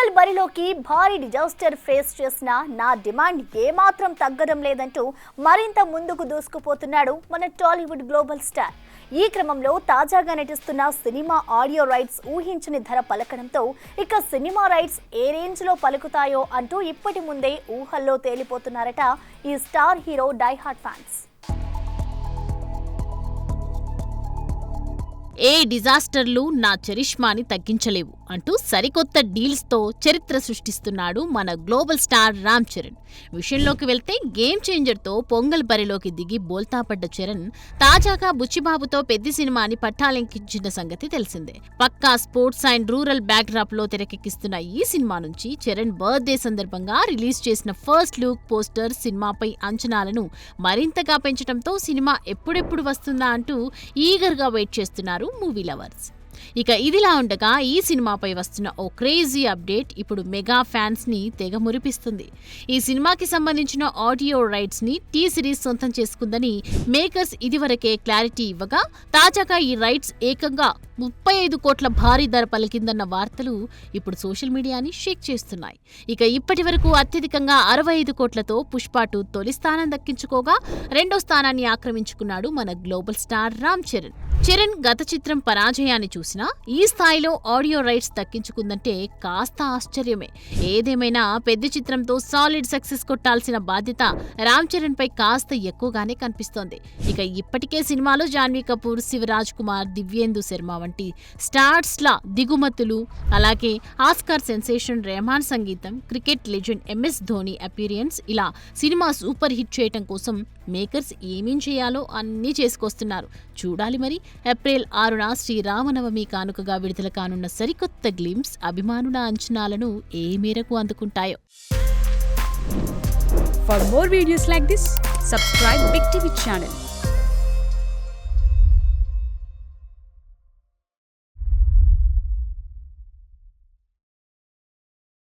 పొంగల్ బరిలోకి భారీ disaster face చేసిన నా డిమాండ్ ఏమాత్రం తగ్గడం లేదంటూ మరింత ముందుకు దూసుకుపోతున్నాడు మన టాలీవుడ్ గ్లోబల్ స్టార్. ఈ క్రమంలో తాజాగా నటిస్తున్న సినిమా ఆడియో రైట్స్ ఊహించని ధర పలకడంతో ఇక సినిమా రైట్స్ ఏ రేంజ్ లో పలుకుతాయో అంటూ ఇప్పటి ముందే ఊహల్లో తేలిపోతున్నారట ఈ స్టార్ హీరో డైహార్డ్ ఫ్యాన్స్. ఏ డిజాస్టర్లు నా చరిష్మాని తగ్గించలేవు అంటూ సరికొత్త డీల్స్తో చరిత్ర సృష్టిస్తున్నాడు మన గ్లోబల్ స్టార్ రామ్ చరణ్. విషయంలోకి వెళ్తే గేమ్ చేంజర్తో పొంగల్ బరిలోకి దిగి బోల్తాపడ్డ చరణ్ తాజాగా బుచ్చిబాబుతో పెద్ద సినిమాని పట్టాలెక్కించిన సంగతి తెలిసిందే. పక్కా స్పోర్ట్స్ అండ్ రూరల్ బ్యాక్డ్రాప్ లో తెరకెక్కిస్తున్న ఈ సినిమా నుంచి చరణ్ బర్త్డే సందర్భంగా రిలీజ్ చేసిన ఫస్ట్ లుక్ పోస్టర్ సినిమాపై అంచనాలను మరింతగా పెంచడంతో సినిమా ఎప్పుడెప్పుడు వస్తుందా అంటూ ఈగర్గా వెయిట్ చేస్తున్నారు మూవీ లవర్స్. ఇక ఇదిలా ఉండగా ఈ సినిమాపై వస్తున్న ఓ క్రేజీ అప్డేట్ ఇప్పుడు మెగా ఫ్యాన్స్ ని తెగ మురిపిస్తుంది. ఈ సినిమాకి సంబంధించిన ఆడియో రైట్స్ ని టీ సిరీస్ సొంతం చేసుకుందని మేకర్స్ ఇదివరకే క్లారిటీ ఇవ్వగా, తాజాగా ఈ రైట్స్ ఏకంగా 35 కోట్ల భారీ ధర పలికిందన్న వార్తలు ఇప్పుడు సోషల్ మీడియాని షేక్ చేస్తున్నాయి. ఇక ఇప్పటి వరకు అత్యధికంగా 65 కోట్లతో పుష్ప 2 తొలి స్థానం దక్కించుకోగా, రెండో స్థానాన్ని ఆక్రమించుకున్నాడు మన గ్లోబల్ స్టార్ రామ్ చరణ్. చరణ్ గత చిత్రం పరాజయాన్ని చూసినా ఈ స్థాయిలో ఆడియో రైట్స్ దక్కించుకుందంటే కాస్త ఆశ్చర్యమే. ఏదేమైనా పెద్ద చిత్రంతో సాలిడ్ సక్సెస్ కొట్టాల్సిన బాధ్యత రామ్ చరణ్ పై కాస్త ఎక్కువగానే కనిపిస్తోంది. ఇక ఇప్పటికే సినిమాలో జాన్వీ కపూర్, శివరాజ్ కుమార్, దివ్యేందు శర్మ వంటి స్టార్స్ల దిగుమతులు, అలాగే ఆస్కార్ సెన్సేషన్ రెహమాన్ సంగీతం, cricket legend MS Dhoni appearance, ఇలా సినిమా సూపర్ హిట్ చేయటం కోసం మేకర్స్ ఏమేం చేయాలో అన్నీ చేసుకొస్తున్నారు. చూడాలి మరి ఏప్రిల్ 6న శ్రీరామనవమి కానుకగా విడుదల కానున్న సరికొత్త గ్లింప్స్ అభిమానుల అంచనాలను ఏ మేరకు అందుకుంటాయో. For more videos like this, subscribe Big TV channel.